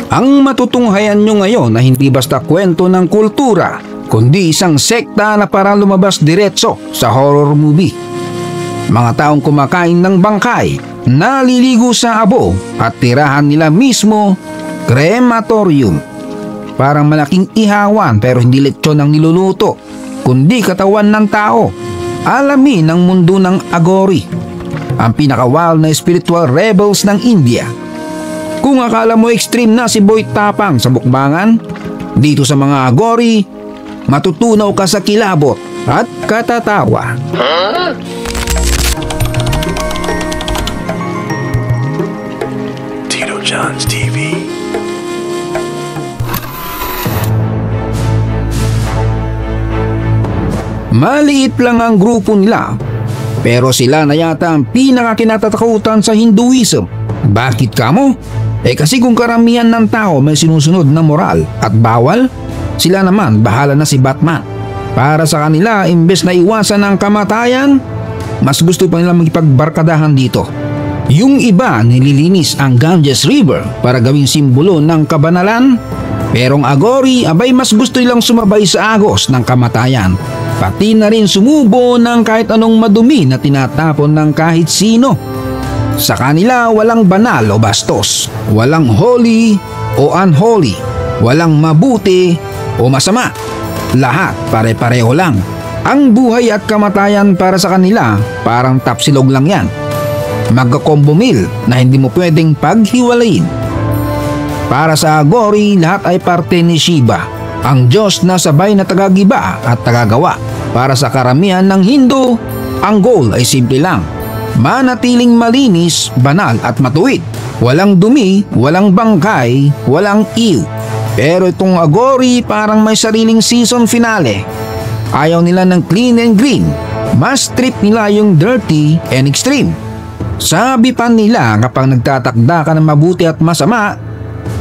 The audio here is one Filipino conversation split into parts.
Ang matutunghayan nyo ngayon na hindi basta kwento ng kultura, kundi isang sekta na para lumabas diretso sa horror movie. Mga taong kumakain ng bangkay, naliligo sa abo at tirahan nila mismo, crematorium. Parang malaking ihawan pero hindi lechon ang niluluto, kundi katawan ng tao. Alamin ang mundo ng Aghori, ang pinaka-wild na spiritual rebels ng India. Kung akala mo extreme na si Boy Tapang sa mukbangan, dito sa mga Aghori, matutunaw ka sa kilabot at katatawa. Tito John's TV. Maliit lang ang grupo nila, pero sila na yata ang pinakakinatatakutan sa Hinduism. Bakit kamo? Kasi kung karamihan ng tao may sinusunod na moral at bawal, sila naman bahala na si Batman. Para sa kanila, imbes na iwasan ang kamatayan, mas gusto pa nila magipagbarkadahan dito. Yung iba nililinis ang Ganges River para gawing simbolo ng kabanalan, pero ang Aghori abay mas gusto nilang sumabay sa agos ng kamatayan. Pati na rin sumubo ng kahit anong madumi na tinatapon ng kahit sino. Sa kanila walang banal o bastos, walang holy o unholy, walang mabuti o masama. Lahat pare-pareho lang. Ang buhay at kamatayan para sa kanila parang tapsilog lang yan. Magka-combo meal na hindi mo pwedeng paghiwalayin. Para sa Aghori, lahat ay parte ni Shiva, ang Diyos na sabay na tagagiba at tagagawa. Para sa karamihan ng Hindu, ang goal ay simple lang: manatiling malinis, banal at matuwid. Walang dumi, walang bangkay, walang iw. Pero itong Aghori parang may sariling season finale. Ayaw nila ng clean and green. Mas trip nila yung dirty and extreme. Sabi pa nila kapag nagtatakda ka ng mabuti at masama,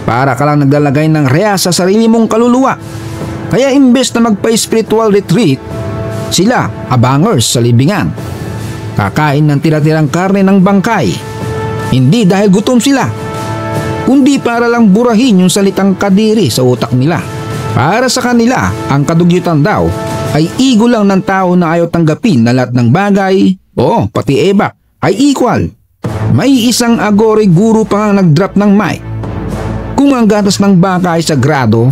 para ka lang naglalagay ng reha sa sarili mong kaluluwa. Kaya imbes na magpa-spiritual retreat, sila abangers sa libingan. Kakain ng tira-tirang karne ng bangkay. Hindi dahil gutom sila, kundi para lang burahin yung salitang kadiri sa utak nila. Para sa kanila, ang kadugyutan daw ay ego lang ng tao na ayaw tanggapin na lahat ng bagay, pati Eva, ay equal. May isang Aghori guru pa nga nag-drop ng mic. Kung ang gatas ng baka ay sagrado,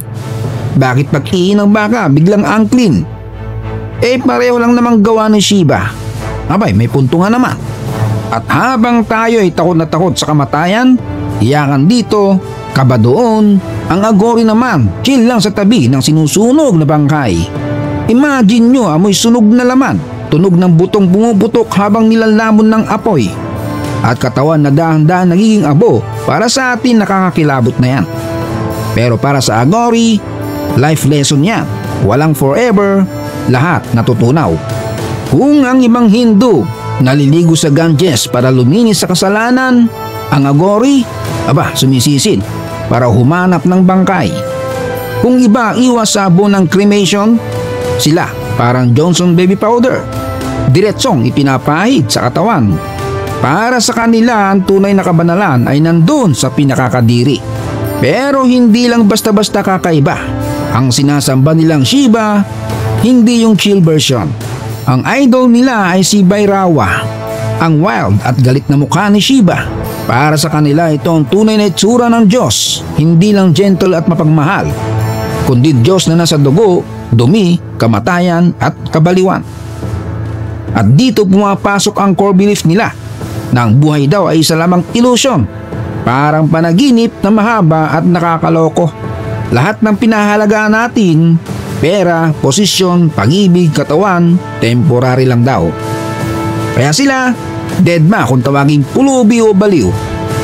bakit pag-iin ng baka biglang unclean? Pareho lang namang gawa ni Shiva. Abay, may punto nga naman. At habang tayo ay takot na takot sa kamatayan, iyakan dito, kaba doon, ang Aghori naman, chill lang sa tabi ng sinusunog na bangkay. Imagine nyo, amoy sunog na laman, tunog ng butong bumubutok habang nilalamon ng apoy. At katawan na dahan-dahan nagiging abo. Para sa atin nakakakilabot na yan. Pero para sa Aghori, life lesson yan. Walang forever, lahat natutunaw. Kung ang ibang Hindu naliligo sa Ganges para luminis sa kasalanan, ang Aghori, sumisisid para humanap ng bangkay. Kung iba iwas sa abo ng cremation, sila parang Johnson baby powder, diretsong ipinapahid sa katawan. Para sa kanila, ang tunay na kabanalan ay nandun sa pinakakadiri. Pero hindi lang basta-basta kakaiba. Ang sinasamba nilang Shiva, hindi yung chill version. Ang idol nila ay si Bhairava, ang wild at galit na mukha ni Shiva. Para sa kanila, ito ang tunay na itsura ng Diyos, hindi lang gentle at mapagmahal, kundi Diyos na nasa dugo, dumi, kamatayan at kabaliwan. At dito pumapasok ang core belief nila na ang buhay daw ay isa lamang illusion, parang panaginip na mahaba at nakakaloko. Lahat ng pinahalagaan natin, pera, posisyon, pag-ibig, katawan, temporary lang daw. Kaya sila, deadma kung tawaging pulubi o baliw.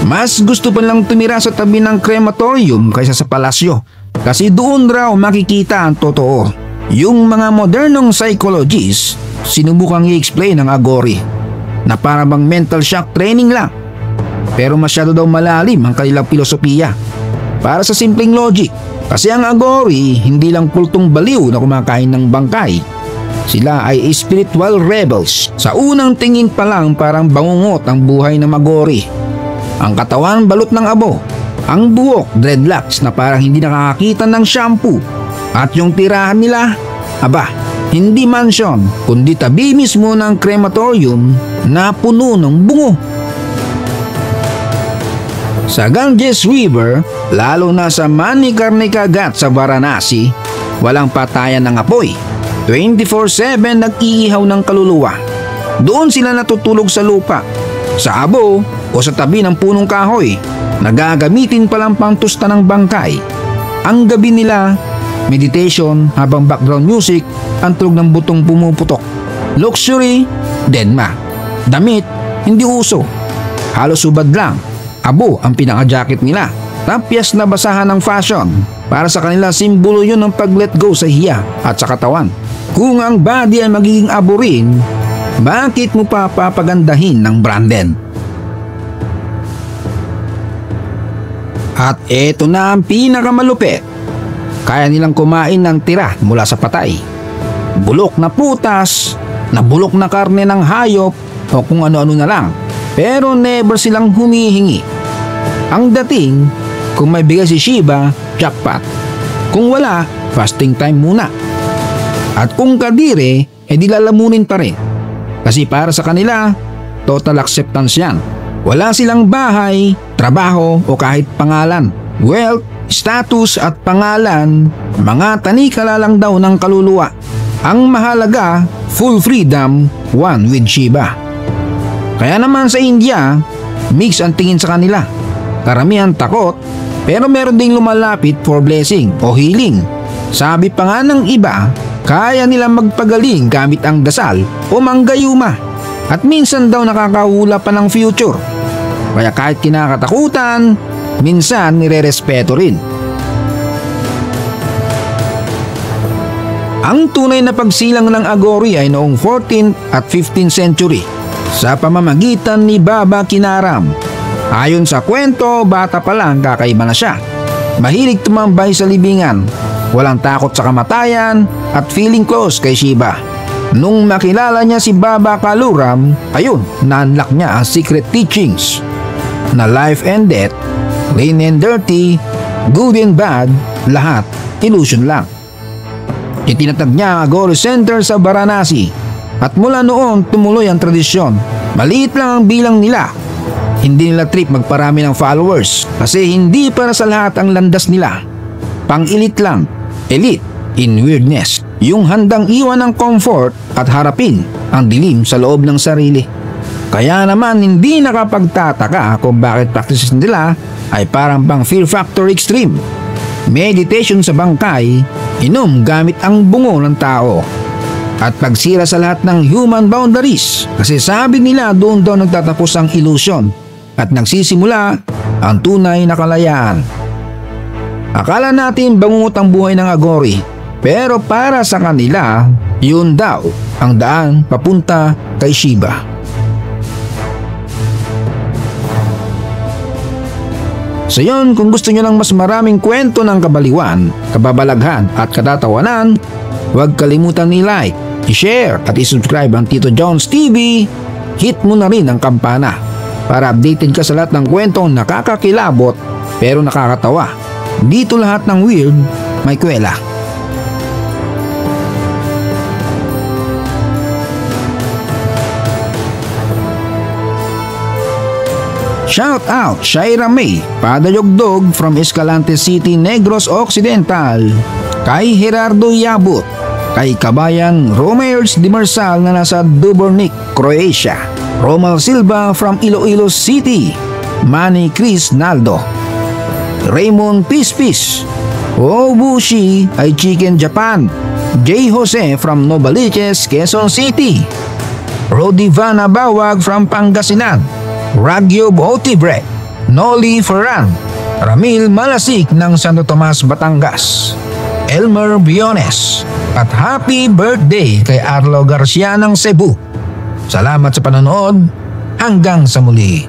Mas gusto pa lang tumira sa tabi ng crematorium kaysa sa palasyo, kasi doon raw makikita ang totoo. Yung mga modernong psychologists sinubukang i-explain ng Aghori na para bang mental shock training lang, pero masyado daw malalim ang kanilang filosofiya. Para sa simpleng logic, kasi ang Aghori hindi lang kultong baliw na kumakain ng bangkay. Sila ay spiritual rebels. Sa unang tingin pa lang parang bangungot ang buhay ng Aghori. Ang katawan balot ng abo, Ang buhok, dreadlocks na parang hindi nakakakita ng shampoo. At yung tirahan nila, aba, hindi mansion kundi tabi mismo ng crematorium na puno ng bungo. Sa Ganges River, lalo na sa Manikarnika Ghat sa Varanasi, walang patayan ng apoy. 24/7 nag-iihaw ng kaluluwa. Doon sila natutulog sa lupa, sa abo o sa tabi ng punong kahoy na gagamitin palang pangtusta ng bangkay. Ang gabi nila, meditation habang background music ang tulog ng butong pumuputok. Luxury, denma. Damit, hindi uso. Halos subad lang. Abo ang pinaka-jacket nila. Tapyas na basahan ng fashion. Para sa kanila, simbolo yun ng pag-let go sa hiya at sa katawan. Kung ang body ay magiging abo rin, bakit mo pa papagandahin ng branden? At eto na ang pinakamalupit. Kaya nilang kumain ng tira mula sa patay. Bulok na putas, na bulok na karne ng hayop o kung ano-ano na lang. Pero never silang humihingi. Ang dating, kung may bigay si Shiva, jackpot. Kung wala, fasting time muna. At kung kadire, edi lalamunin pa rin. Kasi para sa kanila, total acceptance yan. Wala silang bahay, trabaho o kahit pangalan. Wealth, status at pangalan, mga tanikala lang daw ng kaluluwa. Ang mahalaga, full freedom, one with Shiva. Kaya naman sa India, mix ang tingin sa kanila. Karamihan takot, pero meron ding lumalapit for blessing o healing. Sabi pa nga ng iba, kaya nilang magpagaling gamit ang dasal o manggayuma. At minsan daw nakakahula pa ng future. Kaya kahit kinakatakutan, minsan nire-respeto rin. Ang tunay na pagsilang ng Aghori ay noong 14th at 15th century sa pamamagitan ni Baba Kinaram. Ayon sa kwento, bata pa lang kakaiba na siya. Mahilig tumambay sa libingan, walang takot sa kamatayan at feeling close kay Shiva. Nung makilala niya si Baba Kaluram, ayun, na-unlock niya ang secret teachings na life and death, clean and dirty, good and bad, lahat illusion lang. Itinatag niya ang Aghori Center sa Varanasi at mula noon tumuloy ang tradisyon. Maliit lang ang bilang nila. Hindi nila trip magparami ng followers kasi hindi para sa lahat ang landas nila. Pang-elite lang, elite in weirdness. Yung handang iwan ng comfort at harapin ang dilim sa loob ng sarili. Kaya naman hindi nakapagtataka kung bakit practices nila ay parang pang fear factor extreme. Meditation sa bangkay, inom gamit ang bungo ng tao. At pagsira sa lahat ng human boundaries kasi sabi nila doon daw nagtatapos ang illusion at nagsisimula ang tunay na kalayaan. Akala natin bangungot ang buhay ng Aghori, pero para sa kanila, yun daw ang daan papunta kay Shiva. So yun, kung gusto nyo ng mas maraming kwento ng kabaliwan, kababalaghan at katatawanan, huwag kalimutan i-like, i-share at i-subscribe ang Tito Jones TV. Hit mo na rin ang kampana para updated ka sa lahat ng kwentong nakakakilabot pero nakakatawa. Dito lahat ng weird may kwela. Shout out Shaira May Padayogdog from Escalante City, Negros Occidental, kay Gerardo Yabut, kay Kabayan Romers Di Marsal na nasa Dubrovnik, Croatia, Romal Silva from Iloilo City, Manny Chris Naldo, Raymond Pispis, Obushi ay Chicken Japan, J. Jose from Novaliches, Quezon City, Rodivana Bawag from Pangasinan, Ragyo Botibre, Noli Ferran, Ramil Malasik ng Santo Tomas, Batangas, Elmer Biones, at happy birthday kay Arlo Garcia ng Cebu. Salamat sa panonood. Hanggang sa muli.